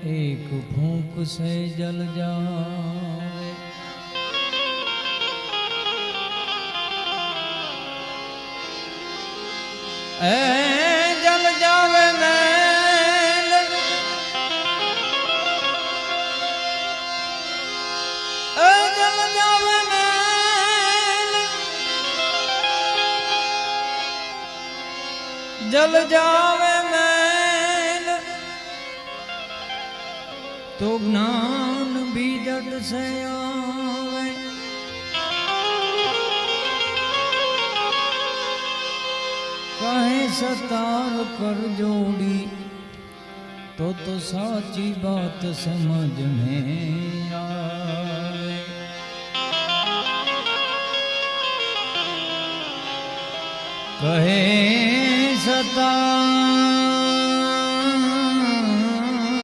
एक फूंक से जल जाए। जल जावे मैल जल जावे मैल जल जावे मैल तो ज्ञान भी जट से आवे। कहे सतार कर जोड़ी तो साची बात समझ में आए। कहे सतार